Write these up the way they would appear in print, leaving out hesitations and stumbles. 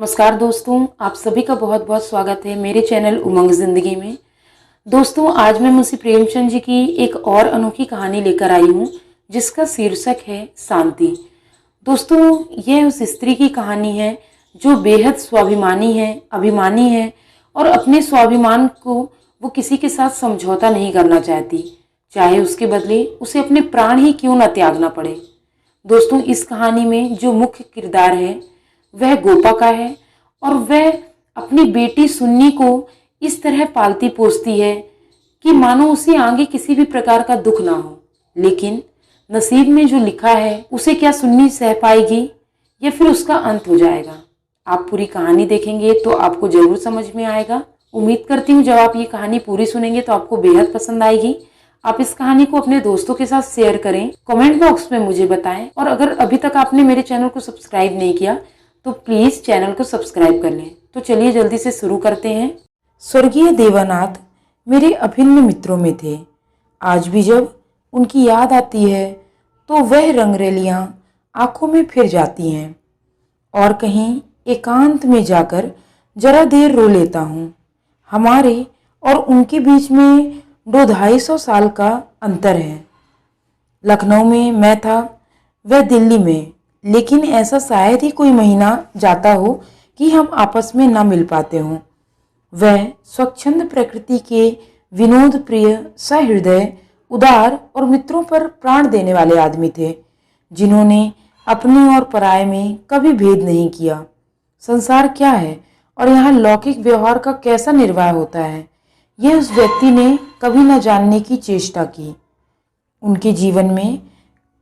नमस्कार दोस्तों, आप सभी का बहुत बहुत स्वागत है मेरे चैनल उमंग ज़िंदगी में। दोस्तों, आज मैं मुंशी प्रेमचंद जी की एक और अनोखी कहानी लेकर आई हूँ जिसका शीर्षक है शांति। दोस्तों, यह उस स्त्री की कहानी है जो बेहद स्वाभिमानी है, अभिमानी है और अपने स्वाभिमान को वो किसी के साथ समझौता नहीं करना चाहती, चाहे उसके बदले उसे अपने प्राण ही क्यों न त्यागना पड़े। दोस्तों, इस कहानी में जो मुख्य किरदार है वह गोपा का है और वह अपनी बेटी सुन्नी को इस तरह पालती पोसती है कि मानो उसे आगे किसी भी प्रकार का दुख ना हो। लेकिन नसीब में जो लिखा है उसे क्या सुन्नी सह पाएगी या फिर उसका अंत हो जाएगा। आप पूरी कहानी देखेंगे तो आपको जरूर समझ में आएगा। उम्मीद करती हूँ जब आप ये कहानी पूरी सुनेंगे तो आपको बेहद पसंद आएगी। आप इस कहानी को अपने दोस्तों के साथ शेयर करें, कमेंट बॉक्स में मुझे बताएं और अगर अभी तक आपने मेरे चैनल को सब्सक्राइब नहीं किया तो प्लीज चैनल को सब्सक्राइब कर लें। तो चलिए जल्दी से शुरू करते हैं। स्वर्गीय देवानाथ मेरे अभिन्न मित्रों में थे। आज भी जब उनकी याद आती है तो वह रंगरेलियां आंखों में फिर जाती हैं और कहीं एकांत में जाकर जरा देर रो लेता हूँ। हमारे और उनके बीच में 200-250 साल का अंतर है। लखनऊ में मैं था, वह दिल्ली में, लेकिन ऐसा शायद ही कोई महीना जाता हो कि हम आपस में न मिल पाते हों। वह स्वच्छंद प्रकृति के विनोद प्रिय, सहृदय, उदार और मित्रों पर प्राण देने वाले आदमी थे, जिन्होंने अपने और पराये में कभी भेद नहीं किया। संसार क्या है और यहाँ लौकिक व्यवहार का कैसा निर्वाह होता है, यह उस व्यक्ति ने कभी न जानने की चेष्टा की। उनके जीवन में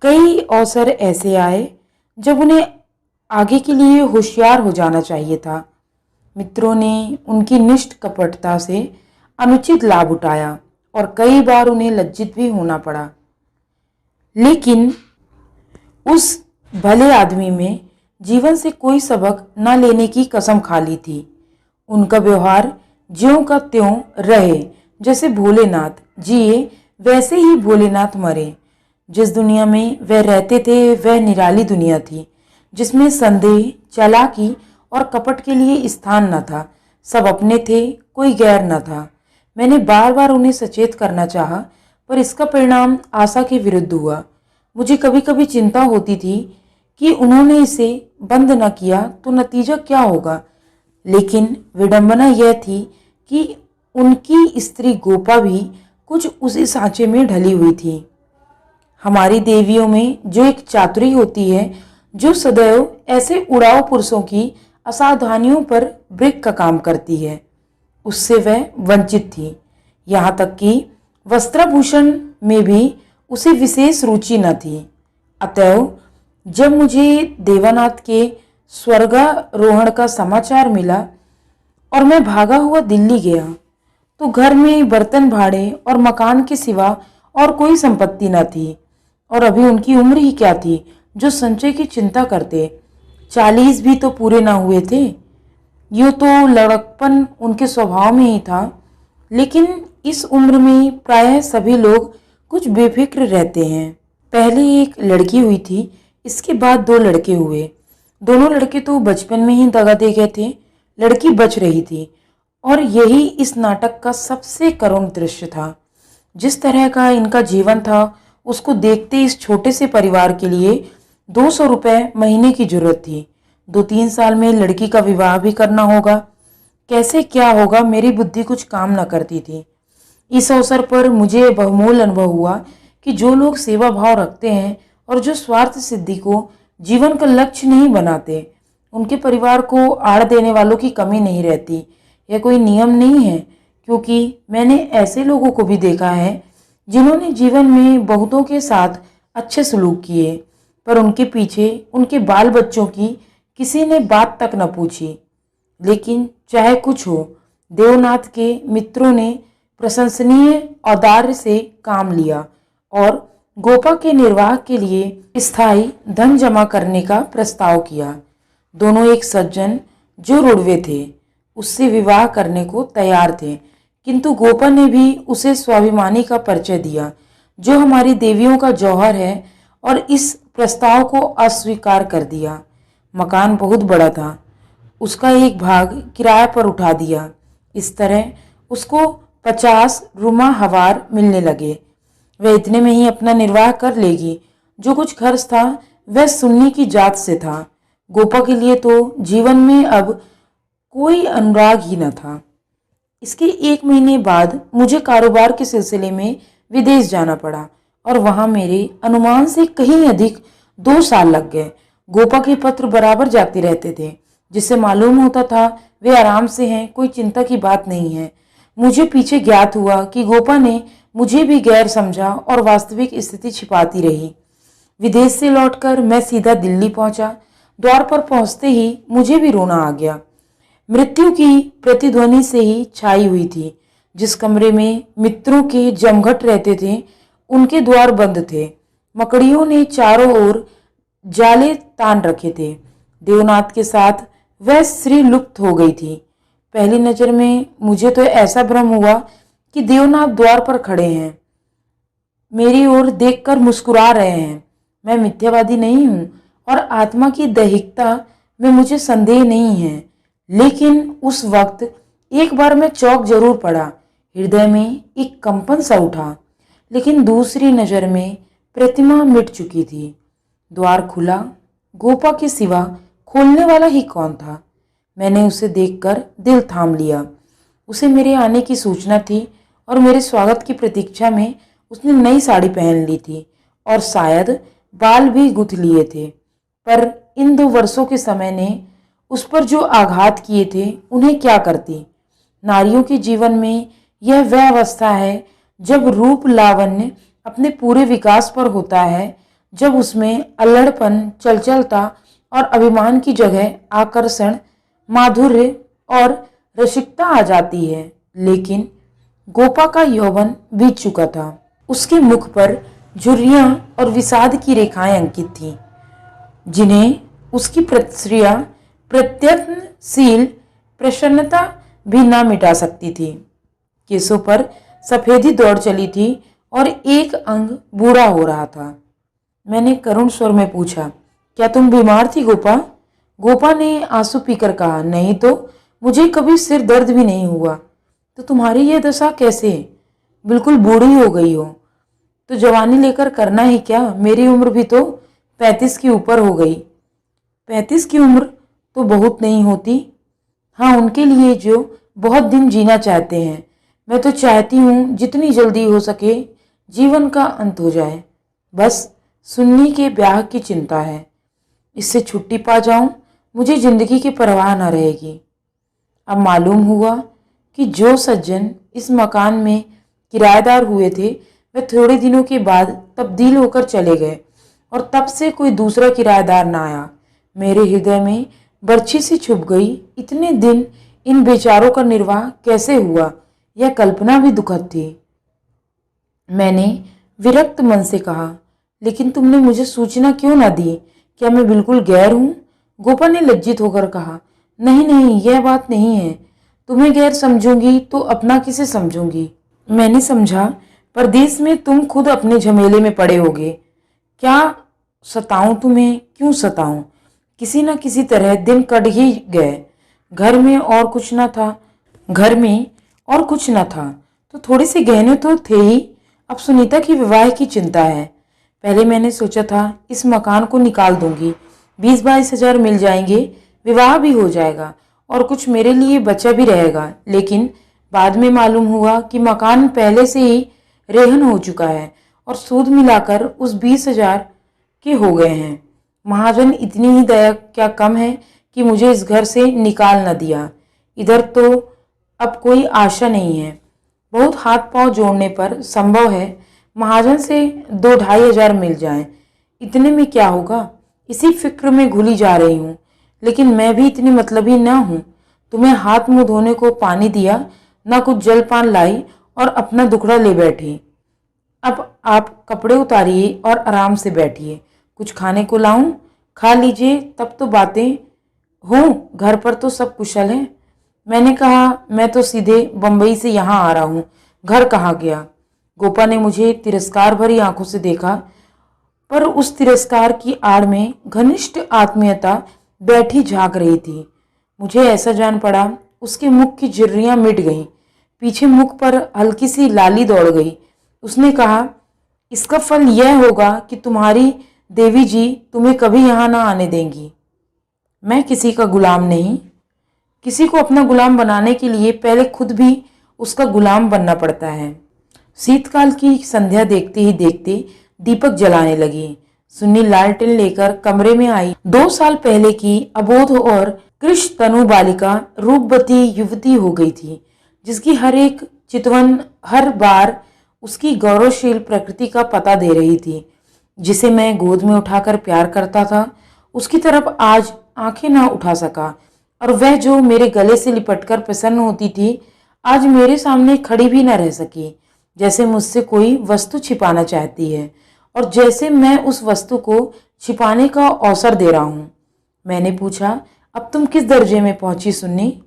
कई अवसर ऐसे आए जब उन्हें आगे के लिए होशियार हो जाना चाहिए था। मित्रों ने उनकी निष्ठ कपटता से अनुचित लाभ उठाया और कई बार उन्हें लज्जित भी होना पड़ा। लेकिन उस भले आदमी में जीवन से कोई सबक न लेने की कसम खा ली थी। उनका व्यवहार ज्यों का त्यों रहे, जैसे भोलेनाथ जिए वैसे ही भोलेनाथ मरे। जिस दुनिया में वह रहते थे वह निराली दुनिया थी, जिसमें संदेह, चालाकी और कपट के लिए स्थान न था। सब अपने थे, कोई गैर न था। मैंने बार बार उन्हें सचेत करना चाहा, पर इसका परिणाम आशा के विरुद्ध हुआ। मुझे कभी कभी चिंता होती थी कि उन्होंने इसे बंद न किया तो नतीजा क्या होगा। लेकिन विडंबना यह थी कि उनकी स्त्री गोपा भी कुछ उसी सांचे में ढली हुई थी। हमारी देवियों में जो एक चातुरी होती है, जो सदैव ऐसे उड़ाऊ पुरुषों की असावधानियों पर ब्रेक का काम करती है, उससे वह वंचित थी। यहाँ तक कि वस्त्राभूषण में भी उसे विशेष रुचि न थी। अतएव जब मुझे देवानाथ के स्वर्गारोहण का समाचार मिला और मैं भागा हुआ दिल्ली गया, तो घर में बर्तन भाड़े और मकान के सिवा और कोई संपत्ति न थी। और अभी उनकी उम्र ही क्या थी जो संचय की चिंता करते। 40 भी तो पूरे ना हुए थे। यूँ तो लड़कपन उनके स्वभाव में ही था, लेकिन इस उम्र में प्रायः सभी लोग कुछ बेफिक्र रहते हैं। पहले एक लड़की हुई थी, इसके बाद 2 लड़के हुए। दोनों लड़के तो बचपन में ही दगा दे गए थे, लड़की बच रही थी। और यही इस नाटक का सबसे करुण दृश्य था। जिस तरह का इनका जीवन था, उसको देखते इस छोटे से परिवार के लिए 200 रुपये महीने की जरूरत थी। 2-3 साल में लड़की का विवाह भी करना होगा। कैसे क्या होगा, मेरी बुद्धि कुछ काम न करती थी। इस अवसर पर मुझे बहुमूल्य अनुभव हुआ कि जो लोग सेवा भाव रखते हैं और जो स्वार्थ सिद्धि को जीवन का लक्ष्य नहीं बनाते, उनके परिवार को आड़ देने वालों की कमी नहीं रहती। यह कोई नियम नहीं है, क्योंकि मैंने ऐसे लोगों को भी देखा है जिन्होंने जीवन में बहुतों के साथ अच्छे सलूक किए, पर उनके पीछे उनके बाल बच्चों की किसी ने बात तक न पूछी। लेकिन चाहे कुछ हो, देवनाथ के मित्रों ने प्रशंसनीय औदार्य से काम लिया और गोपा के निर्वाह के लिए स्थायी धन जमा करने का प्रस्ताव किया। दोनों एक सज्जन जो रुड़वे थे, उससे विवाह करने को तैयार थे, किंतु गोपा ने भी उसे स्वाभिमानी का परिचय दिया, जो हमारी देवियों का जौहर है, और इस प्रस्ताव को अस्वीकार कर दिया। मकान बहुत बड़ा था, उसका एक भाग किराए पर उठा दिया। इस तरह उसको 50 रुमा हवार मिलने लगे। वह इतने में ही अपना निर्वाह कर लेगी। जो कुछ खर्च था वह सुन्नी की जात से था। गोपा के लिए तो जीवन में अब कोई अनुराग ही न था। इसके 1 महीने बाद मुझे कारोबार के सिलसिले में विदेश जाना पड़ा और वहां मेरे अनुमान से कहीं अधिक 2 साल लग गए। गोपा के पत्र बराबर जाते रहते थे, जिससे मालूम होता था वे आराम से हैं, कोई चिंता की बात नहीं है। मुझे पीछे ज्ञात हुआ कि गोपा ने मुझे भी गैर समझा और वास्तविक स्थिति छिपाती रही। विदेश से लौटकर मैं सीधा दिल्ली पहुंचा। द्वार पर पहुंचते ही मुझे भी रोना आ गया। मृत्यु की प्रतिध्वनि से ही छाई हुई थी। जिस कमरे में मित्रों के जमघट रहते थे उनके द्वार बंद थे। मकड़ियों ने चारों ओर जाले तान रखे थे। देवनाथ के साथ वह स्त्री लुप्त हो गई थी। पहली नजर में मुझे तो ऐसा भ्रम हुआ कि देवनाथ द्वार पर खड़े हैं, मेरी ओर देखकर मुस्कुरा रहे हैं। मैं मिथ्यावादी नहीं हूं और आत्मा की दैहिकता में मुझे संदेह नहीं है, लेकिन उस वक्त एक बार मैं चौंक जरूर पड़ा। हृदय में एक कंपन सा उठा, लेकिन दूसरी नजर में प्रतिमा मिट चुकी थी। द्वार खुला। गोपा के सिवा खोलने वाला ही कौन था? मैंने उसे देखकर दिल थाम लिया। उसे मेरे आने की सूचना थी और मेरे स्वागत की प्रतीक्षा में उसने नई साड़ी पहन ली थी और शायद बाल भी गुथ लिए थे। पर इन 2 वर्षों के समय ने उस पर जो आघात किए थे उन्हें क्या करती। नारियों के जीवन में यह वह अवस्था है जब रूप लावण्य अपने पूरे विकास पर होता है, जब उसमें अल्लड़पन, चंचलता और अभिमान की जगह आकर्षण, माधुर्य और रसिकता आ जाती है। लेकिन गोपा का यौवन बीत चुका था। उसके मुख पर झुर्रियां और विषाद की रेखाएं अंकित थीं, जिन्हें उसकी प्रश्रिया प्रत्यत्नशील प्रसन्नता भी ना मिटा सकती थी। केसों पर सफेदी दौड़ चली थी और एक अंग बूढ़ा हो रहा था। मैंने करुण स्वर में पूछा, क्या तुम बीमार थी गोपा? गोपा ने आंसू पीकर कहा, नहीं तो, मुझे कभी सिर दर्द भी नहीं हुआ। तो तुम्हारी यह दशा कैसे? बिल्कुल बूढ़ी हो गई हो तो जवानी लेकर करना ही क्या? मेरी उम्र भी तो 35 की ऊपर हो गई। 35 की उम्र तो बहुत नहीं होती। हाँ, उनके लिए जो बहुत दिन जीना चाहते हैं। मैं तो चाहती हूँ जितनी जल्दी हो सके जीवन का अंत हो जाए। बस सुन्नी के ब्याह की चिंता है। इससे छुट्टी पा जाऊं, मुझे जिंदगी की परवाह न रहेगी। अब मालूम हुआ कि जो सज्जन इस मकान में किराएदार हुए थे वे थोड़े दिनों के बाद तब्दील होकर चले गए और तब से कोई दूसरा किराएदार ना आया। मेरे हृदय में बर्छी सी छुप गई। इतने दिन इन बेचारों का निर्वाह कैसे हुआ, यह कल्पना भी दुखद थी। मैंने विरक्त मन से कहा, लेकिन तुमने मुझे सूचना क्यों न दी? क्या मैं बिल्कुल गैर हूं? गोपा ने लज्जित होकर कहा, नहीं नहीं, यह बात नहीं है। तुम्हें गैर समझूंगी तो अपना किसे समझूंगी? मैंने समझा, परदेश में तुम खुद अपने झमेले में पड़े होगे। क्या सताऊं तुम्हें? क्यों सताऊं? किसी न किसी तरह दिन कट ही गए। घर में और कुछ न था तो थोड़े से गहने तो थे ही। अब सुनीता की विवाह की चिंता है। पहले मैंने सोचा था इस मकान को निकाल दूंगी, 20-22 हजार मिल जाएंगे, विवाह भी हो जाएगा और कुछ मेरे लिए बचा भी रहेगा। लेकिन बाद में मालूम हुआ कि मकान पहले से ही रेहन हो चुका है और सूद मिलाकर उस 20 हजार के हो गए हैं। महाजन इतनी ही दया क्या कम है कि मुझे इस घर से निकाल न दिया। इधर तो अब कोई आशा नहीं है। बहुत हाथ पांव जोड़ने पर संभव है महाजन से 2-2.5 हजार मिल जाएं। इतने में क्या होगा? इसी फिक्र में घुली जा रही हूँ। लेकिन मैं भी इतनी मतलबी न हूँ। तुम्हें हाथ मुंह धोने को पानी दिया, न कुछ जलपान लाई और अपना दुखड़ा ले बैठी। अब आप कपड़े उतारिए और आराम से बैठिए। कुछ खाने को लाऊं? खा लीजिए, तब तो बातें हों। घर पर तो सब कुशल है। मैंने कहा, मैं तो सीधे बंबई से यहाँ आ रहा हूँ, घर कहाँ गया? गोपा ने मुझे तिरस्कार भरी आंखों से देखा, पर उस तिरस्कार की आड़ में घनिष्ठ आत्मीयता बैठी झांक रही थी। मुझे ऐसा जान पड़ा उसके मुख की झुर्रियां मिट गईं, पीछे मुख पर हल्की सी लाली दौड़ गई। उसने कहा, इसका फल यह होगा कि तुम्हारी देवी जी तुम्हें कभी यहाँ ना आने देंगी। मैं किसी का गुलाम नहीं। किसी को अपना गुलाम बनाने के लिए पहले खुद भी उसका गुलाम बनना पड़ता है। शीतकाल की संध्या देखते ही देखते दीपक जलाने लगी। सुन्नी लालटेन लेकर कमरे में आई। 2 साल पहले की अबोध और कृष तनु बालिका रूपवती युवती हो गई थी, जिसकी हर एक चितवन हर बार उसकी गौरवशील प्रकृति का पता दे रही थी। जिसे मैं गोद में उठाकर प्यार करता था, उसकी तरफ आज आंखें ना उठा सका, और वह जो मेरे गले से लिपटकर प्रसन्न होती थी, आज मेरे सामने खड़ी भी न रह सकी। जैसे मुझसे कोई वस्तु छिपाना चाहती है और जैसे मैं उस वस्तु को छिपाने का अवसर दे रहा हूं। मैंने पूछा, अब तुम किस दर्जे में पहुंची सुन्नी?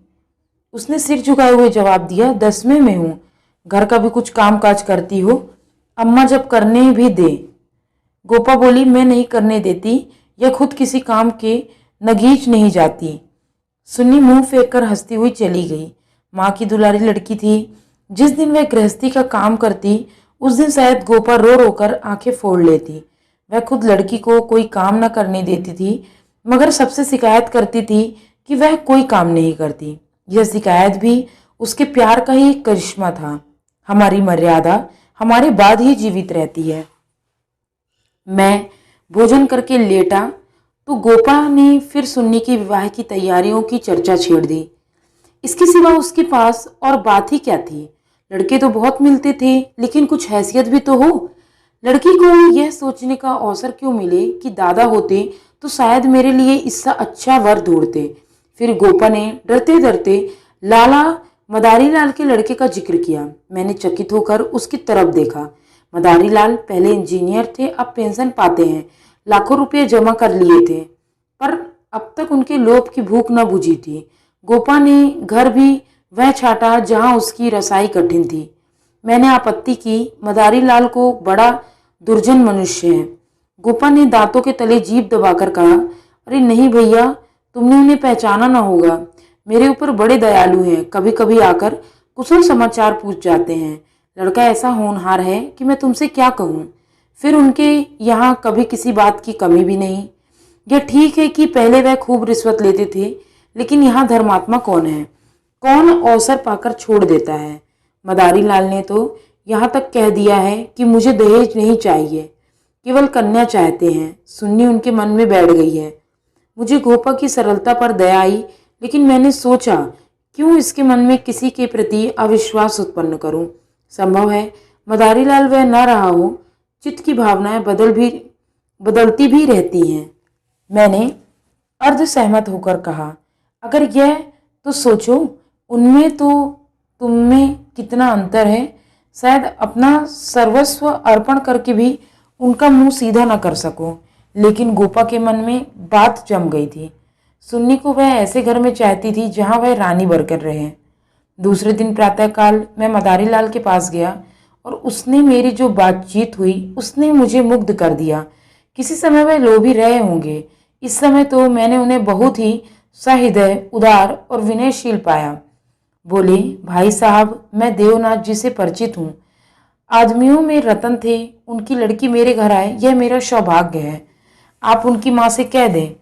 उसने सिर झुकाए हुए जवाब दिया, 10वें में हूं। घर का भी कुछ काम काज करती हो? अम्मा जब करने भी दे। गोपा बोली, मैं नहीं करने देती, या खुद किसी काम के नगीच नहीं जाती। सुन्नी मुंह फेंक कर हंसती हुई चली गई। माँ की दुलारी लड़की थी। जिस दिन वह गृहस्थी का काम करती, उस दिन शायद गोपा रो रो कर आंखें फोड़ लेती। वह खुद लड़की को कोई काम न करने देती थी, मगर सबसे शिकायत करती थी कि वह कोई काम नहीं करती। यह शिकायत भी उसके प्यार का ही एक करिश्मा था। हमारी मर्यादा हमारे बाद ही जीवित रहती है। मैं भोजन करके लेटा तो गोपा ने फिर सुन्नी के विवाह की तैयारियों की चर्चा छेड़ दी। इसके सिवा उसके पास और बात ही क्या थी? लड़के तो बहुत मिलते थे, लेकिन कुछ हैसियत भी तो हो। लड़की को यह सोचने का अवसर क्यों मिले कि दादा होते तो शायद मेरे लिए इससे अच्छा वर ढूंढते। फिर गोपा ने डरते डरते लाला मदारी लाल के लड़के का जिक्र किया। मैंने चकित होकर उसकी तरफ देखा। मदारी लाल पहले इंजीनियर थे, अब पेंशन पाते हैं। लाखों रुपये जमा कर लिए थे, पर अब तक उनके लोभ की भूख न बुझी थी। गोपा ने घर भी वह छाटा जहां उसकी रसाई कठिन थी। मैंने आपत्ति की, मदारी लाल को बड़ा दुर्जन मनुष्य है। गोपा ने दांतों के तले जीभ दबाकर कहा, अरे नहीं भैया, तुमने उन्हें पहचाना ना होगा। मेरे ऊपर बड़े दयालु हैं, कभी कभी आकर कुशल समाचार पूछ जाते हैं। लड़का ऐसा होनहार है कि मैं तुमसे क्या कहूँ। फिर उनके यहाँ कभी किसी बात की कमी भी नहीं। यह ठीक है कि पहले वह खूब रिश्वत लेते थे, लेकिन यहाँ धर्मात्मा कौन है? कौन अवसर पाकर छोड़ देता है? मदारी लाल ने तो यहाँ तक कह दिया है कि मुझे दहेज नहीं चाहिए, केवल कन्या चाहते हैं। सुन्नी उनके मन में बैठ गई है। मुझे गोपा की सरलता पर दया आई, लेकिन मैंने सोचा क्यों इसके मन में किसी के प्रति अविश्वास उत्पन्न करूं। संभव है मदारी लाल वह न रहा हो। चित्त की भावनाएं बदलती भी रहती हैं। मैंने अर्ध सहमत होकर कहा, अगर यह तो सोचो, उनमें तो तुम में कितना अंतर है। शायद अपना सर्वस्व अर्पण करके भी उनका मुंह सीधा न कर सको। लेकिन गोपा के मन में बात जम गई थी। सुन्नी को वह ऐसे घर में चाहती थी जहां वह रानी बनकर रहे। दूसरे दिन प्रातःकाल मैं मदारी लाल के पास गया और उसने मेरी जो बातचीत हुई उसने मुझे मुग्ध कर दिया। किसी समय वह लोभी रहे होंगे, इस समय तो मैंने उन्हें बहुत ही सहृदय, उदार और विनयशील पाया। बोले, भाई साहब, मैं देवनाथ जी से परिचित हूँ। आदमियों में रतन थे, उनकी लड़की मेरे घर आए, यह मेरा सौभाग्य है। आप उनकी माँ से कह दें।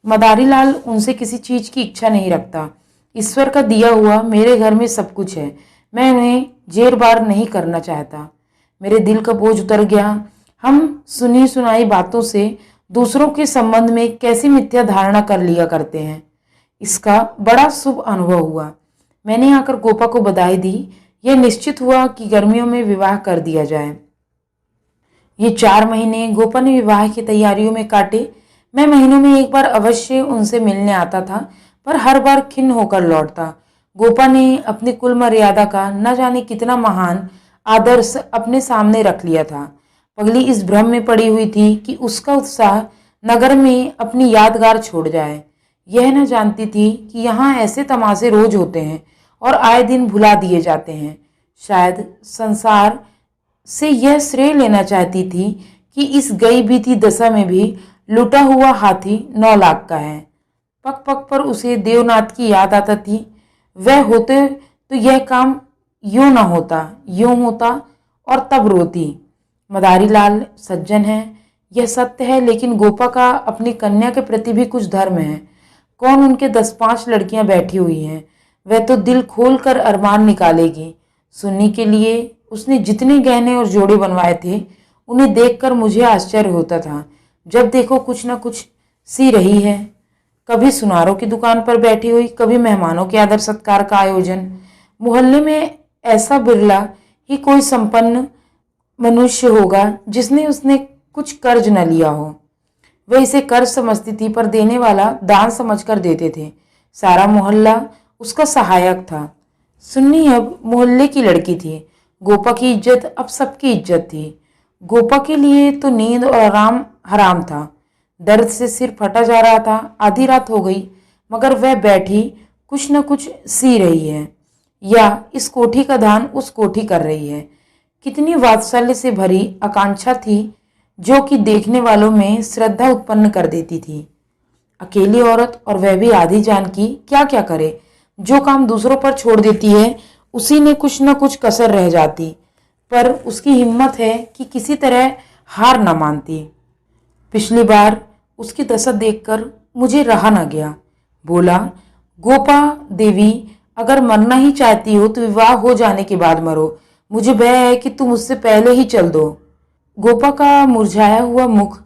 मदारी लाल उनसे किसी चीज की इच्छा नहीं रखता। ईश्वर का दिया हुआ मेरे घर में सब कुछ है। मैं उन्हें जेर बार नहीं करना चाहता। मेरे दिल का बोझ उतर गया। हम सुनी सुनाई बातों से दूसरों के संबंध में कैसी मिथ्या धारणा कर लिया करते हैं। इसका बड़ा शुभ अनुभव हुआ। मैंने आकर गोपा को बधाई दी। यह निश्चित हुआ कि गर्मियों में विवाह कर दिया जाए। ये 4 महीने गोपा ने विवाह की तैयारियों में काटे। मैं महीनों में एक बार अवश्य उनसे मिलने आता था, पर हर बार खिन्न होकर लौटता। गोपा ने अपनी कुल मर्यादा का न जाने कितना महान आदर्श अपने सामने रख लिया था। पगली इस भ्रम में पड़ी हुई थी कि उसका उत्साह नगर में अपनी यादगार छोड़ जाए। यह न जानती थी कि यहाँ ऐसे तमाशे रोज होते हैं और आए दिन भुला दिए जाते हैं। शायद संसार से यह श्रेय लेना चाहती थी कि इस गई बीती दशा में भी लुटा हुआ हाथी 9 लाख का है। पग पग पर उसे देवनाथ की याद आता थी। वह होते तो यह काम यूं न होता, यूं होता और तब रोती। मदारी लाल सज्जन है, यह सत्य है, लेकिन गोपा का अपनी कन्या के प्रति भी कुछ धर्म है। कौन उनके 10-5 लड़कियां बैठी हुई हैं, वह तो दिल खोल कर अरमान निकालेगी। सुन्नी के लिए उसने जितने गहने और जोड़े बनवाए थे, उन्हें देखकर मुझे आश्चर्य होता था। जब देखो कुछ न कुछ सी रही है, कभी सुनारों की दुकान पर बैठी हुई, कभी मेहमानों के आदर सत्कार का आयोजन। मोहल्ले में ऐसा बिरला ही कोई संपन्न मनुष्य होगा जिसने उसने कुछ कर्ज न लिया हो। वह इसे कर्ज समझती थी, पर देने वाला दान समझकर देते थे। सारा मोहल्ला उसका सहायक था। सुन्नी अब मोहल्ले की लड़की थी। गोपा की इज्जत अब सबकी इज्जत थी। गोपा के लिए तो नींद और आराम हराम था। दर्द से सिर फटा जा रहा था। आधी रात हो गई, मगर वह बैठी कुछ न कुछ सी रही है, या इस कोठी का दान उस कोठी कर रही है। कितनी वात्सल्य से भरी आकांक्षा थी, जो कि देखने वालों में श्रद्धा उत्पन्न कर देती थी। अकेली औरत, और वह भी आधी जान की, क्या क्या करे। जो काम दूसरों पर छोड़ देती है, उसी में कुछ न कुछ कसर रह जाती, पर उसकी हिम्मत है कि किसी तरह हार न मानती। पिछली बार उसकी दशा देखकर मुझे रहा न गया। बोला, गोपा देवी, अगर मरना ही चाहती हो तो विवाह हो जाने के बाद मरो। मुझे भय है कि तुम उससे पहले ही चल दो। गोपा का मुरझाया हुआ मुख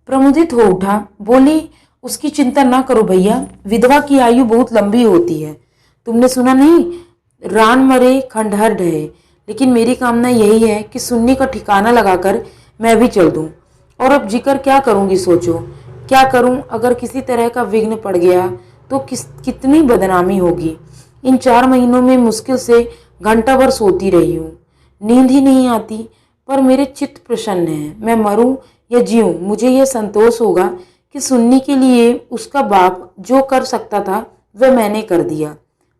प्रमुदित हो उठा। बोली, उसकी चिंता ना करो भैया, विधवा की आयु बहुत लंबी होती है। तुमने सुना नहीं, रान मरे खंडहर ढहे। लेकिन मेरी कामना यही है कि सुन्नी का ठिकाना लगाकर मैं भी चल दूं। और अब जिक्र क्या करूंगी, सोचो क्या करूं। अगर किसी तरह का विघ्न पड़ गया तो कितनी बदनामी होगी। इन 4 महीनों में मुश्किल से घंटा भर सोती रही हूँ। नींद ही नहीं आती, पर मेरे चित्त प्रसन्न है। मैं मरूं या जीऊं, मुझे यह संतोष होगा कि सुन्नी के लिए उसका बाप जो कर सकता था वह मैंने कर दिया।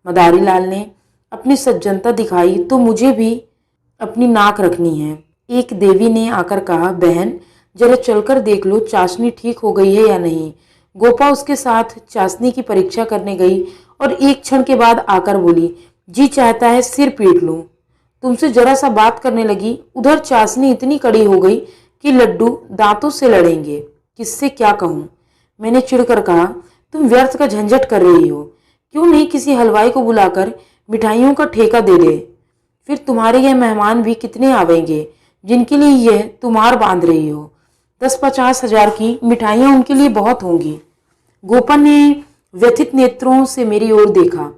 मदारी लाल ने अपनी सज्जनता दिखाई तो मुझे भी अपनी नाक रखनी है। एक देवी ने आकर कहा, बहन जरा चलकर देख लो चाशनी ठीक हो गई है या नहीं। गोपा उसके साथ चाशनी की परीक्षा करने गई और एक क्षण के बाद आकर बोली, जी चाहता है सिर पीट लूं। तुमसे जरा सा बात करने लगी, उधर चाशनी इतनी कड़ी हो गई कि लड्डू दांतों से लड़ेंगे। किससे क्या कहूं। मैंने चिढ़कर कहा, तुम व्यर्थ का झंझट कर रही हो। क्यों नहीं किसी हलवाई को बुलाकर मिठाइयों का ठेका दे दे। फिर तुम्हारे यह मेहमान भी कितने आवेंगे जिनके लिए यह तुम्हार बांध रही हो। 10-50 हजार की मिठाइयां उनके लिए बहुत होंगी। गोपा ने व्यथित नेत्रों से मेरी ओर देखा।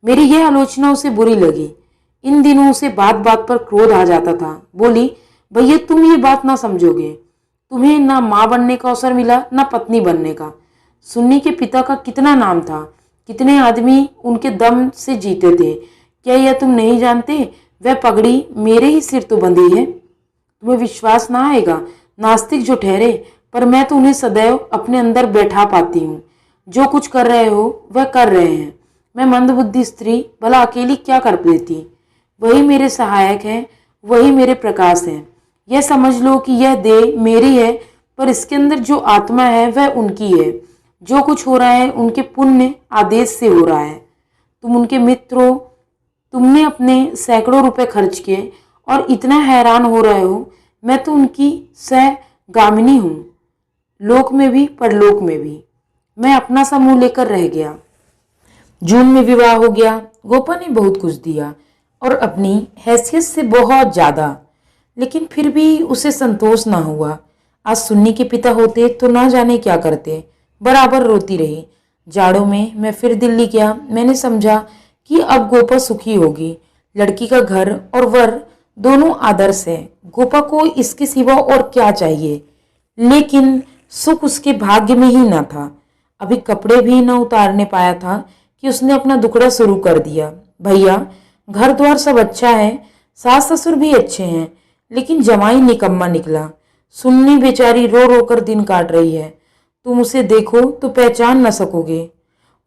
मेरी यह आलोचना उसे बुरी लगी। इन दिनों उसे बात बात पर क्रोध आ जाता था। बोली, भैया तुम ये बात ना समझोगे। तुम्हें ना माँ बनने का अवसर मिला, ना पत्नी बनने का। सुन्नी के पिता का कितना नाम था, कितने आदमी उनके दम से जीते थे। क्या यह तुम नहीं जानते, वह पगड़ी मेरे ही सिर तो बंधी है। तुम्हें विश्वास ना आएगा, नास्तिक जो ठहरे, पर मैं तो उन्हें सदैव अपने अंदर बैठा पाती हूँ। जो कुछ कर रहे हो वह कर रहे हैं। मैं मंदबुद्धि स्त्री भला अकेली क्या कर लेती। वही मेरे सहायक हैं, वही मेरे प्रकाश हैं। यह समझ लो कि यह देह मेरी है, पर इसके अंदर जो आत्मा है वह उनकी है। जो कुछ हो रहा है उनके पुण्य आदेश से हो रहा है। तुम उनके मित्र हो, तुमने अपने सैकड़ों रुपए खर्च किए और इतना हैरान हो रहे हो। मैं तो उनकी सहगामिनी हूँ, लोक में भी परलोक में भी। मैं अपना सा मुंह लेकर रह गया। जून में विवाह हो गया। गोपा ने बहुत कुछ दिया और अपनी हैसियत से बहुत ज्यादा, लेकिन फिर भी उसे संतोष ना हुआ। आज सुन्नी के पिता होते तो ना जाने क्या करते। बराबर रोती रही। जाड़ों में मैं फिर दिल्ली गया। मैंने समझा कि अब गोपा सुखी होगी। लड़की का घर और वर दोनों आदर्श है। गोपा को इसके सिवा और क्या चाहिए। लेकिन सुख उसके भाग्य में ही न था। अभी कपड़े भी न उतारने पाया था कि उसने अपना दुखड़ा शुरू कर दिया। भैया घर द्वार सब अच्छा है, सास ससुर भी अच्छे हैं, लेकिन जमाई निकम्मा निकला। सुन्नी बेचारी रो रो कर दिन काट रही है। तुम उसे देखो तो पहचान न सकोगे।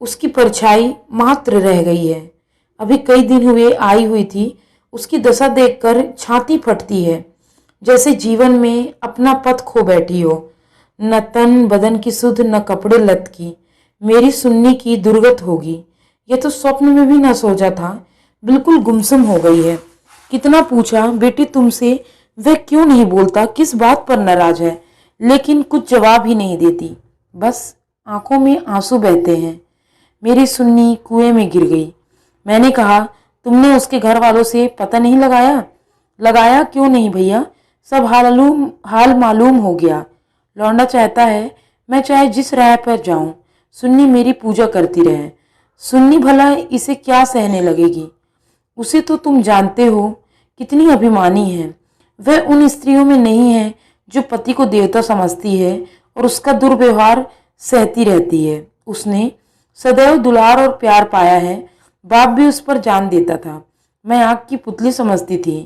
उसकी परछाई मात्र रह गई है। अभी कई दिन हुए आई हुई थी। उसकी दशा देखकर छाती फटती है, जैसे जीवन में अपना पथ खो बैठी हो। न तन बदन की सुध, न कपड़े लत की। मेरी सुन्नी की दुर्गत होगी। यह तो स्वप्न में भी न सोचा था। बिल्कुल गुमसुम हो गई है। कितना पूछा, बेटी तुमसे वह क्यों नहीं बोलता, किस बात पर नाराज है, लेकिन कुछ जवाब ही नहीं देती। बस आंखों में आंसू बहते हैं। मेरी सुन्नी कुएं में गिर गई। मैंने कहा, तुमने उसके घर वालों से पता नहीं लगाया? लगाया क्यों नहीं भैया, सब हाल मालूम हो गया। लौंडा चाहता है मैं चाहे जिस राह पर जाऊं, सुन्नी मेरी पूजा करती रहे। सुन्नी भला इसे क्या सहने लगेगी? उसे तो तुम जानते हो कितनी अभिमानी है। वह उन स्त्रियों में नहीं है जो पति को देवता समझती है और उसका दुर्व्यवहार सहती रहती है। उसने सदैव दुलार और प्यार पाया है। बाप भी उस पर जान देता था। मैं आग की पुतली समझती थी।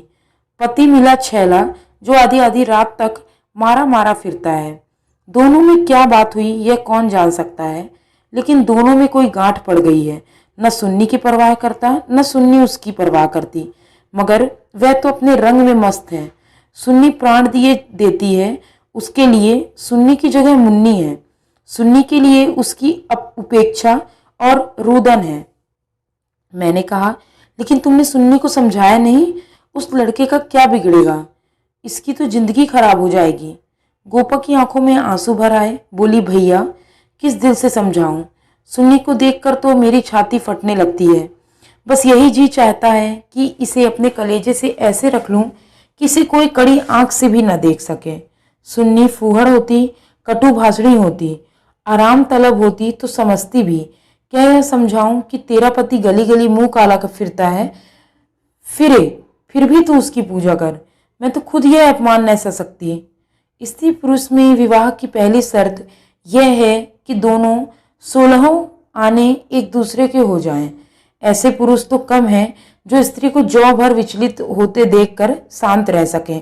पति मिला छैला जो आधी आधी रात तक मारा मारा फिरता है। दोनों में क्या बात हुई यह कौन जान सकता है, लेकिन दोनों में कोई गांठ पड़ गई है। न सुन्नी की परवाह करता, न सुन्नी उसकी परवाह करती। मगर वह तो अपने रंग में मस्त है। सुन्नी प्राण दिए देती है उसके लिए। सुन्नी की जगह मुन्नी है। सुन्नी के लिए उसकी उपेक्षा और रुदन है। मैंने कहा, लेकिन तुमने सुन्नी को समझाया नहीं? उस लड़के का क्या बिगड़ेगा? इसकी तो जिंदगी खराब हो जाएगी। गोपा की आंखों में आंसू भर आए। बोली, भैया किस दिल से समझाऊं? सुन्नी को देखकर तो मेरी छाती फटने लगती है। बस यही जी चाहता है कि इसे अपने कलेजे से ऐसे रख लूं कि इसे कोई कड़ी आंख से भी न देख सके। सुन्नी फूहड़ होती, कटु भाषणी होती, आराम तलब होती तो समझती भी। क्या यह समझाऊं कि तेरा पति गली गली मुंह काला कर फिरता है? फिर भी तू उसकी पूजा कर। मैं तो खुद यह अपमान न सह सकती। स्त्री पुरुष में विवाह की पहली शर्त यह है कि दोनों 16 आने एक दूसरे के हो जाएं। ऐसे पुरुष तो कम हैं जो स्त्री को जौ भर विचलित होते देखकर शांत रह सकें,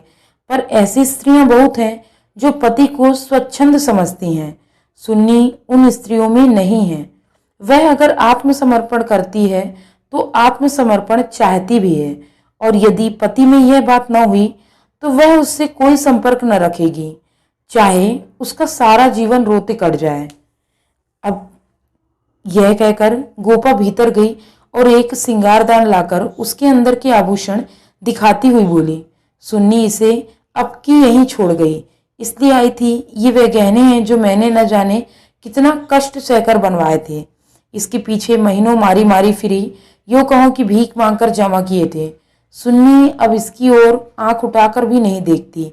पर ऐसी स्त्रियां बहुत हैं जो पति को स्वच्छंद समझती हैं। सुन्नी उन स्त्रियों में नहीं है। वह अगर आत्मसमर्पण करती है तो आत्मसमर्पण चाहती भी है, और यदि पति में यह बात न हुई तो वह उससे कोई संपर्क न रखेगी, चाहे उसका सारा जीवन रोते कट जाए। अब यह कहकर गोपा भीतर गई और एक सिंगारदान लाकर उसके अंदर के आभूषण दिखाती हुई बोली, सुन्नी इसे अब की यहीं छोड़ गई। इसलिए आई थी। ये वे गहने हैं जो मैंने न जाने कितना कष्ट सहकर बनवाए थे। इसके पीछे महीनों मारी मारी फिरी, यूं कहो कि भीख मांगकर जमा किए थे। सुन्नी अब इसकी ओर आंख उठाकर भी नहीं देखती।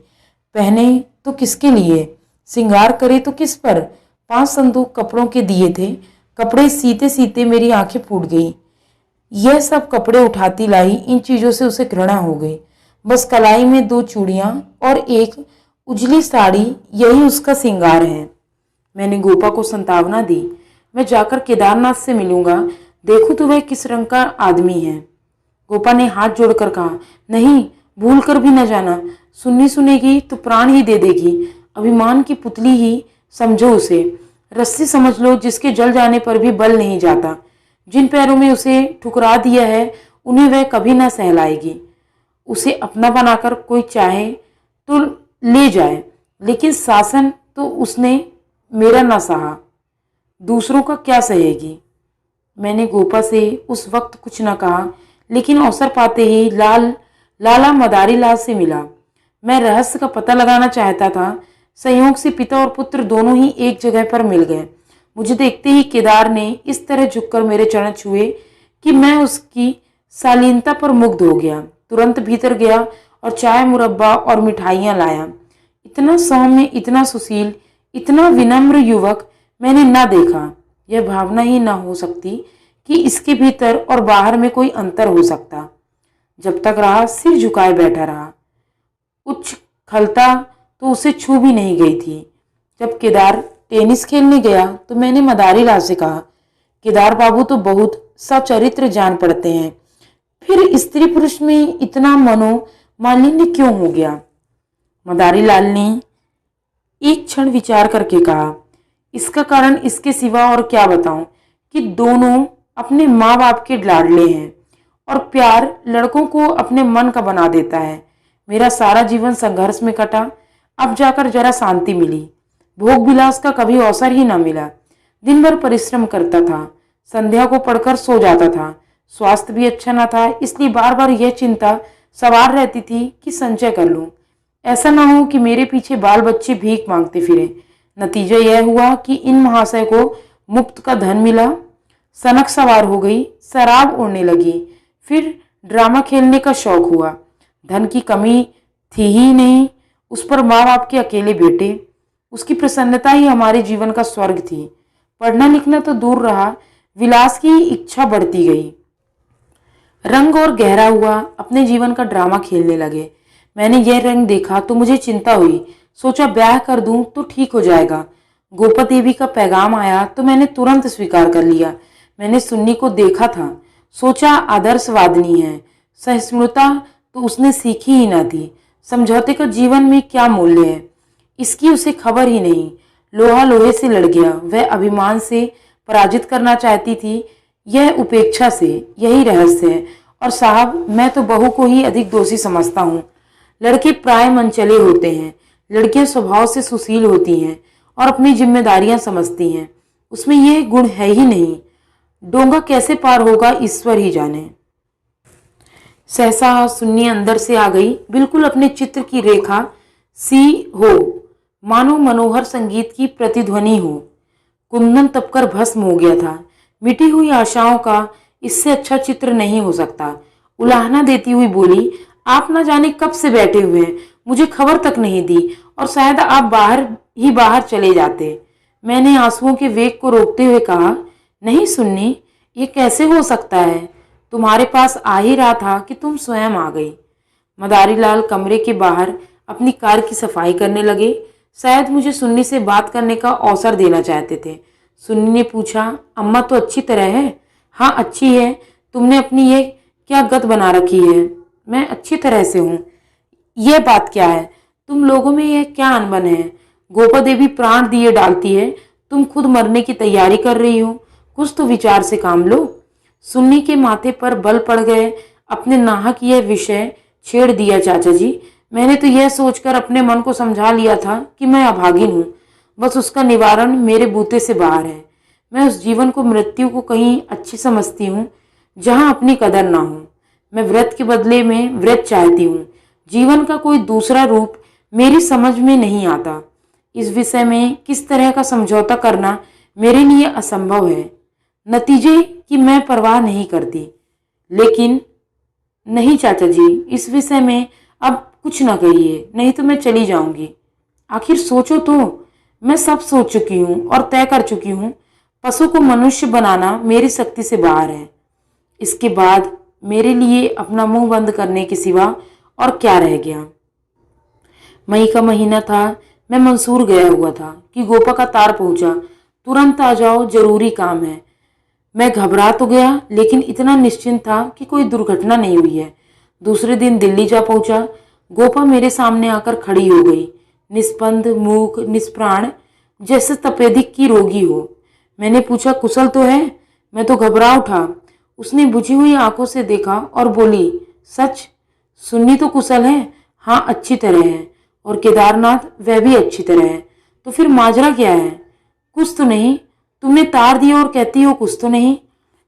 पहने तो किसके लिए, सिंगार करे तो किस पर? 5 संदूक कपड़ों के दिए थे। कपड़े सीते सीते मेरी आंखें फूट गई। यह सब कपड़े उठाती लाई। इन चीजों से उसे घृणा हो गई। बस कलाई में 2 चूड़ियां और एक उजली साड़ी, यही उसका सिंगार है। मैंने गोपा को संतावना दी। मैं जाकर केदारनाथ से मिलूंगा, देखूं तो वह किस रंग का आदमी है। गोपा ने हाथ जोड़कर कहा, नहीं, भूल कर भी न जाना। सुन्नी सुनेगी तो प्राण ही दे देगी। अभिमान की पुतली ही समझो उसे। रस्सी समझ लो जिसके जल जाने पर भी बल नहीं जाता। जिन पैरों में उसे ठुकरा दिया है उन्हें वह कभी ना सहलाएगी। उसे अपना बनाकर कोई चाहे तो ले जाए, लेकिन शासन तो उसने मेरा ना सहा, दूसरों का क्या सहेगी। मैंने गोपा से उस वक्त कुछ न कहा, लेकिन अवसर पाते ही लाला मदारी लाल से मिला। मैं रहस्य का पता लगाना चाहता था। संयोग से पिता और पुत्र दोनों ही एक जगह पर मिल गए। मुझे देखते ही केदार ने इस तरह झुककर मेरे चरण छुए कि मैं उसकी शालीनता पर मुग्ध हो गया। तुरंत भीतर गया और चाय, मुरब्बा और मिठाइयाँ लाया। इतना सौम्य, इतना सुशील, इतना विनम्र युवक मैंने ना देखा। यह भावना ही ना हो सकती कि इसके भीतर और बाहर में कोई अंतर हो सकता। जब तक रहा सिर झुकाए बैठा रहा। उच्च खलता तो उसे छू भी नहीं गई थी। जब केदार टेनिस खेलने गया तो मैंने मदारी लाल से कहा, केदार बाबू तो बहुत सचरित्र जान पड़ते हैं, फिर स्त्री पुरुष में इतना मनोमालिन्य क्यों हो गया? मदारी लाल ने एक क्षण विचार करके कहा, इसका कारण इसके सिवा और क्या बताऊं कि दोनों अपने माँ बाप के लाडले हैं और प्यार लड़कों को अपने मन का बना देता है। मेरा सारा जीवन संघर्ष में कटा, अब जाकर जरा शांति मिली। भोग विलास का कभी अवसर ही ना मिला। दिन भर परिश्रम करता था, संध्या को पढ़कर सो जाता था। स्वास्थ्य भी अच्छा न था, इसलिए बार बार यह चिंता सवार रहती थी कि संचय कर लूं, ऐसा ना हो कि मेरे पीछे बाल बच्चे भीख मांगते फिरे। नतीजा यह हुआ कि इन महाशय को मुफ्त का धन मिला, सनक सवार हो गई, शराब उड़ने लगी, फिर ड्रामा खेलने का शौक हुआ। धन की कमी थी ही नहीं, उस पर माँ बाप के अकेले बेटे, उसकी प्रसन्नता ही हमारे जीवन का स्वर्ग थी। पढ़ना लिखना तो दूर रहा, विलास की इच्छा बढ़ती गई। रंग और गहरा हुआ, अपने जीवन का ड्रामा खेलने लगे। मैंने यह रंग देखा तो मुझे चिंता हुई, सोचा ब्याह कर दूं तो ठीक हो जाएगा। गोपा देवी का पैगाम आया तो मैंने तुरंत स्वीकार कर लिया। मैंने सुन्नी को देखा था, सोचा आदर्शवादिनी है, सहिष्णुता तो उसने सीखी ही ना थी। समझौते का जीवन में क्या मूल्य है, इसकी उसे खबर ही नहीं। लोहा लोहे से लड़ गया, वह अभिमान से पराजित करना चाहती थी, यह उपेक्षा से, यही रहस्य है। और साहब, मैं तो बहू को ही अधिक दोषी समझता हूँ। लड़के प्राय मनचले होते हैं, लड़कियां स्वभाव से सुशील होती हैं और अपनी जिम्मेदारियां समझती हैं, उसमें यह गुण है ही नहीं। डोंगा कैसे पार होगा ईश्वर ही जाने। सहसा सुन्नी अंदर से आ गई, बिल्कुल अपने चित्र की रेखा सी हो, मानो मनोहर संगीत की प्रतिध्वनि हो। कुंदन तपकर भस्म हो गया था। मिटी हुई आशाओं का इससे अच्छा चित्र नहीं हो सकता। उलाहना देती हुई बोली, आप ना जाने कब से बैठे हुए हैं, मुझे खबर तक नहीं दी, और शायद आप बाहर चले जाते। मैंने आंसुओं के वेग को रोकते हुए कहा, नहीं सुन्नी, ये कैसे हो सकता है? तुम्हारे पास आ ही रहा था कि तुम स्वयं आ गई। मदारीलाल कमरे के बाहर अपनी कार की सफाई करने लगे, शायद मुझे सुन्नी से बात करने का अवसर देना चाहते थे। सुन्नी ने पूछा, अम्मा तो अच्छी तरह है? हाँ अच्छी है, तुमने अपनी ये क्या गत बना रखी है? मैं अच्छी तरह से हूँ। यह बात क्या है? तुम लोगों में यह क्या अनबन है? गोपा देवी प्राण दिए डालती है, तुम खुद मरने की तैयारी कर रही हो, कुछ तो विचार से काम लो। सुन्नी के माथे पर बल पड़ गए, अपने नाहक यह विषय छेड़ दिया चाचा जी। मैंने तो यह सोचकर अपने मन को समझा लिया था कि मैं अभागिन हूँ, बस उसका निवारण मेरे बूते से बाहर है। मैं उस जीवन को, मृत्यु को कहीं अच्छी समझती हूँ जहाँ अपनी कदर ना हो। मैं व्रत के बदले में व्रत चाहती हूँ। जीवन का कोई दूसरा रूप मेरी समझ में नहीं आता। इस विषय में किस तरह का समझौता करना मेरे लिए असंभव है। नतीजे की मैं परवाह नहीं करती। लेकिन नहीं चाचा जी, इस विषय में अब कुछ न कहिए, नहीं तो मैं चली जाऊंगी। आखिर सोचो तो, मैं सब सोच चुकी हूँ और तय कर चुकी हूँ। पशु को मनुष्य बनाना मेरी शक्ति से बाहर है। इसके बाद मेरे लिए अपना मुंह बंद करने के सिवा और क्या रह गया। मई का महीना था, मैं मंसूर गया हुआ था कि गोपा का तार पहुंचा, तुरंत आ जाओ, जरूरी काम है। मैं घबरा तो गया, लेकिन इतना निश्चिंत था कि कोई दुर्घटना नहीं हुई है। दूसरे दिन दिल्ली जा पहुंचा। गोपा मेरे सामने आकर खड़ी हो गई, निस्पंद, मूक, निष्प्राण, जैसे तपेदिक की रोगी हो। मैंने पूछा, कुशल तो है? मैं तो घबरा उठा। उसने बुझी हुई आंखों से देखा और बोली, सच? सुन्नी तो कुशल है? हाँ अच्छी तरह है। और केदारनाथ, वह भी अच्छी तरह है। तो फिर माजरा क्या है? कुछ तो नहीं? तुमने तार दिया और कहती हो कुछ तो नहीं।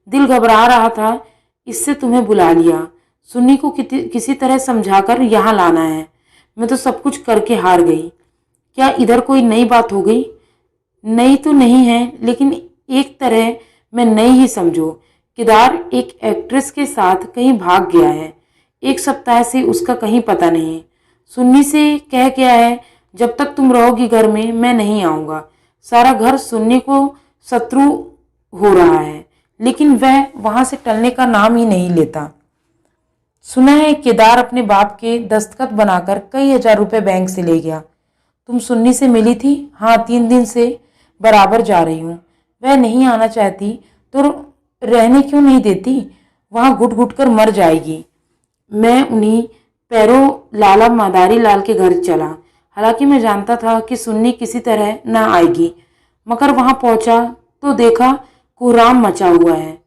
दिल घबरा रहा था, इससे तुम्हें बुला लिया। सुन्नी को किसी तरह समझाकर यहाँ लाना है। मैं तो सब कुछ करके हार गई। क्या इधर कोई नई बात हो गई? नई तो नहीं है, लेकिन एक तरह मैं नई ही समझो। केदार एक एक्ट्रेस के साथ कहीं भाग गया है। 1 सप्ताह से उसका कहीं पता नहीं। सुन्नी से कह गया है, जब तक तुम रहोगी घर में मैं नहीं आऊँगा। सारा घर सुन्नी को शत्रु हो रहा है, लेकिन वह वहाँ से टलने का नाम ही नहीं लेता। सुना है केदार अपने बाप के दस्तखत बनाकर कई हजार रुपए बैंक से ले गया। तुम सुन्नी से मिली थी? हाँ, 3 दिन से बराबर जा रही हूँ। वह नहीं आना चाहती तो रहने क्यों नहीं देती? वहाँ घुट घुट कर मर जाएगी। मैं उन्हीं पैरों लाला मदारी लाल के घर चला। हालांकि मैं जानता था कि सुन्नी किसी तरह न आएगी, मगर वहाँ पहुँचा तो देखा कोहराम मचा हुआ है।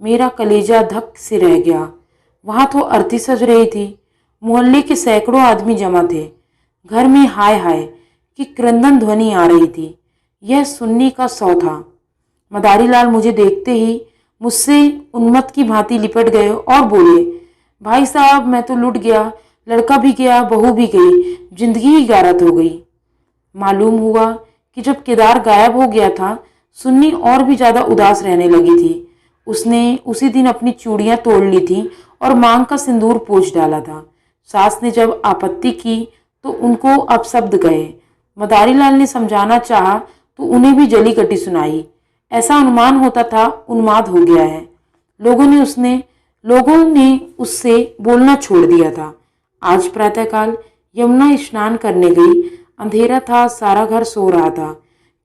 मेरा कलेजा धक से रह गया। वहाँ तो अर्थी सज रही थी। मोहल्ले के सैकड़ों आदमी जमा थे। घर में हाय हाय की क्रंदन ध्वनि आ रही थी। यह सुन्नी का सौ था। मदारी लाल मुझे देखते ही मुझसे उन्मत्त की भांति लिपट गए और बोले, भाई साहब मैं तो लुट गया, लड़का भी गया, बहू भी गई, जिंदगी ही गारत हो गई। मालूम हुआ कि जब केदार गायब हो गया था, सुन्नी और भी ज्यादा उदास रहने लगी थी। उसने उसी दिन अपनी चूड़ियां तोड़ ली थी और मांग का सिंदूर पोंछ डाला था। सास ने जब आपत्ति की तो उनको अपशब्द गए। मदारी लाल ने समझाना चाहा तो उन्हें भी जली कटी सुनाई। ऐसा अनुमान होता था उन्माद हो गया है। लोगों ने उससे बोलना छोड़ दिया था। आज प्रातःकाल यमुना स्नान करने गई। अंधेरा था, सारा घर सो रहा था,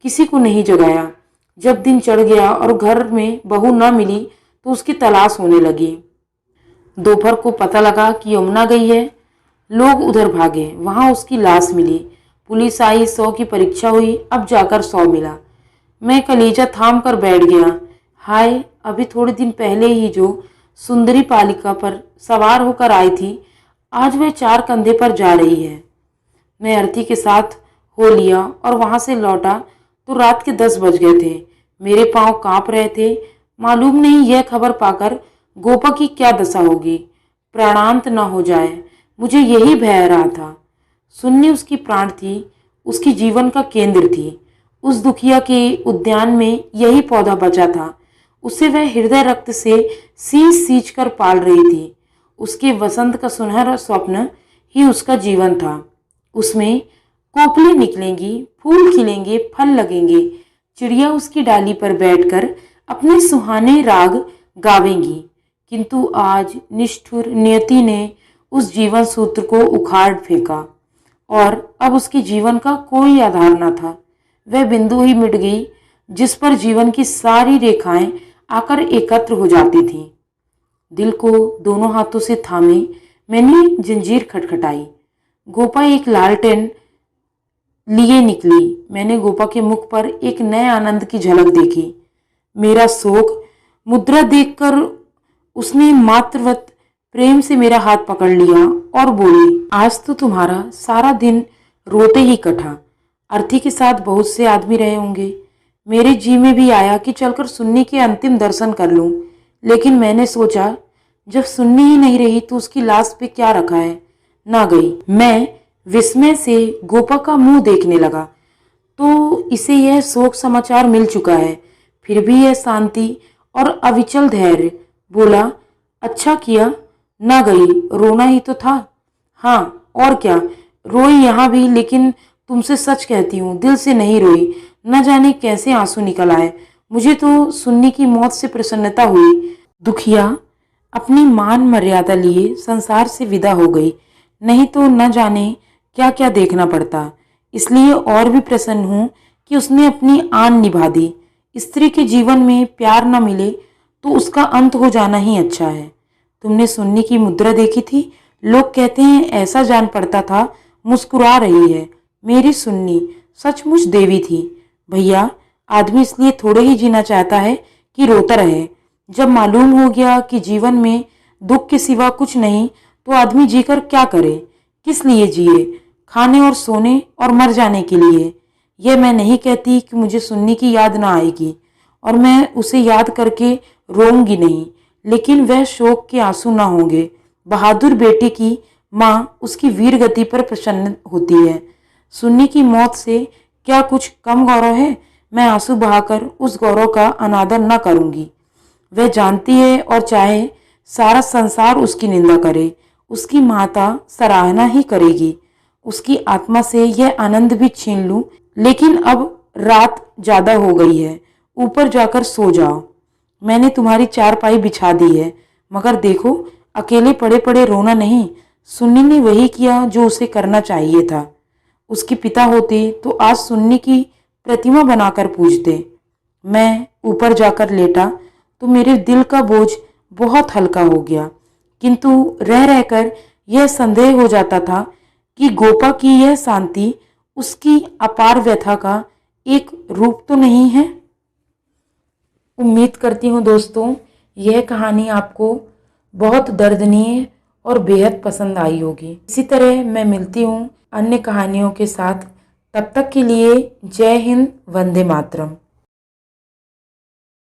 किसी को नहीं जगाया। जब दिन चढ़ गया और घर में बहू न मिली तो उसकी तलाश होने लगी। दोपहर को पता लगा कि यमुना गई है। लोग उधर भागे, वहां उसकी लाश मिली। पुलिस आई, 100 की परीक्षा हुई, अब जाकर 100 मिला। मैं कलेजा थाम कर बैठ गया। हाय, अभी थोड़े दिन पहले ही जो सुंदरी पालिका पर सवार होकर आई थी, आज वह 4 कंधे पर जा रही है। मैं अर्थी के साथ हो लिया और वहां से लौटा तो रात के 10 बज गए थे। मेरे पांव कांप रहे थे। मालूम नहीं यह खबर पाकर गोपा की क्या दशा होगी, प्राणांत न हो जाए, मुझे यही भय रहा था। सुन्नी उसकी प्राण थी, उसकी जीवन का केंद्र थी। उस दुखिया के उद्यान में यही पौधा बचा था। उसे वह हृदय रक्त से सींच सींच कर पाल रही थी। उसके वसंत का सुनहरा स्वप्न ही उसका जीवन था। उसमें कोपलें निकलेंगी, फूल खिलेंगे, फल लगेंगे, चिड़िया उसकी डाली पर बैठकर अपने सुहाने राग गावेंगी। किंतु आज निष्ठुर नियति ने उस जीवन सूत्र को उखाड़ फेंका और अब उसके जीवन का कोई आधार न था। वह बिंदु ही मिट गई जिस पर जीवन की सारी रेखाएं आकर एकत्र हो जाती थीं। दिल को दोनों हाथों से थामे मैंने जंजीर खटखटाई। गोपा एक लालटेन लिए निकली। मैंने गोपा के मुख पर एक नए आनंद की झलक देखी। मेरा शोक मुद्रा देखकर उसने मातृवत प्रेम से मेरा हाथ पकड़ लिया और बोली, आज तो तुम्हारा सारा दिन रोते ही कटा। अर्थी के साथ बहुत से आदमी रहे होंगे। मेरे जी में भी आया कि चलकर सुन्नी के अंतिम दर्शन कर लूं, लेकिन मैंने सोचा जब सुन्नी ही नहीं रही तो उसकी लाश पे क्या रखा है, ना गई। मैं विस्मय से गोपा का मुंह देखने लगा तो इसे यह शोक समाचार मिल चुका है, फिर भी यह शांति और अविचल धैर्य। बोला, अच्छा किया ना गई, रोना ही तो था। हाँ और क्या, रोई यहाँ भी, लेकिन तुमसे सच कहती हूँ दिल से नहीं रोई। न जाने कैसे आंसू निकल आए। मुझे तो सुन्नी की मौत से प्रसन्नता हुई। दुखिया अपनी मान मर्यादा लिए संसार से विदा हो गई, नहीं तो न जाने क्या क्या देखना पड़ता। इसलिए और भी प्रसन्न हूँ कि उसने अपनी आन निभा दी। स्त्री के जीवन में प्यार न मिले तो उसका अंत हो जाना ही अच्छा है। तुमने सुन्नी की मुद्रा देखी थी? लोग कहते हैं ऐसा जान पड़ता था मुस्कुरा रही है। मेरी सुन्नी सचमुच देवी थी। भैया, आदमी इसलिए थोड़े ही जीना चाहता है कि रोता रहे। जब मालूम हो गया कि जीवन में दुख के सिवा कुछ नहीं तो आदमी जीकर क्या करे, किस लिए जिए? खाने और सोने और मर जाने के लिए। यह मैं नहीं कहती कि मुझे सुन्नी की याद ना आएगी और मैं उसे याद करके रोऊंगी नहीं, लेकिन वह शोक के आंसू ना होंगे। बहादुर बेटे की माँ उसकी वीर गति पर प्रसन्न होती है। सुन्नी की मौत से क्या कुछ कम गौरव है? मैं आंसू बहाकर उस गौरव का अनादर न करूंगी। वह जानती है और चाहे सारा संसार उसकी निंदा करे, उसकी माता सराहना ही करेगी। उसकी आत्मा से यह आनंद भी छीन लूं, लेकिन अब रात ज्यादा हो गई है, ऊपर जाकर सो जाओ। मैंने तुम्हारी चारपाई बिछा दी है, मगर देखो अकेले पड़े पड़े रोना नहीं। सुन्नी ने वही किया जो उसे करना चाहिए था। उसके पिता होते तो आज सुन्नी की प्रतिमा बनाकर पूजते। मैं ऊपर जाकर लेटा तो मेरे दिल का बोझ बहुत हल्का हो गया, किंतु रह रहकर यह संदेह हो जाता था कि गोपा की यह शांति उसकी अपार व्यथा का एक रूप तो नहीं है। उम्मीद करती हूँ दोस्तों यह कहानी आपको बहुत दर्दनीय और बेहद पसंद आई होगी। इसी तरह मैं मिलती हूँ अन्य कहानियों के साथ। तब तक के लिए जय हिंद, वंदे मातरम।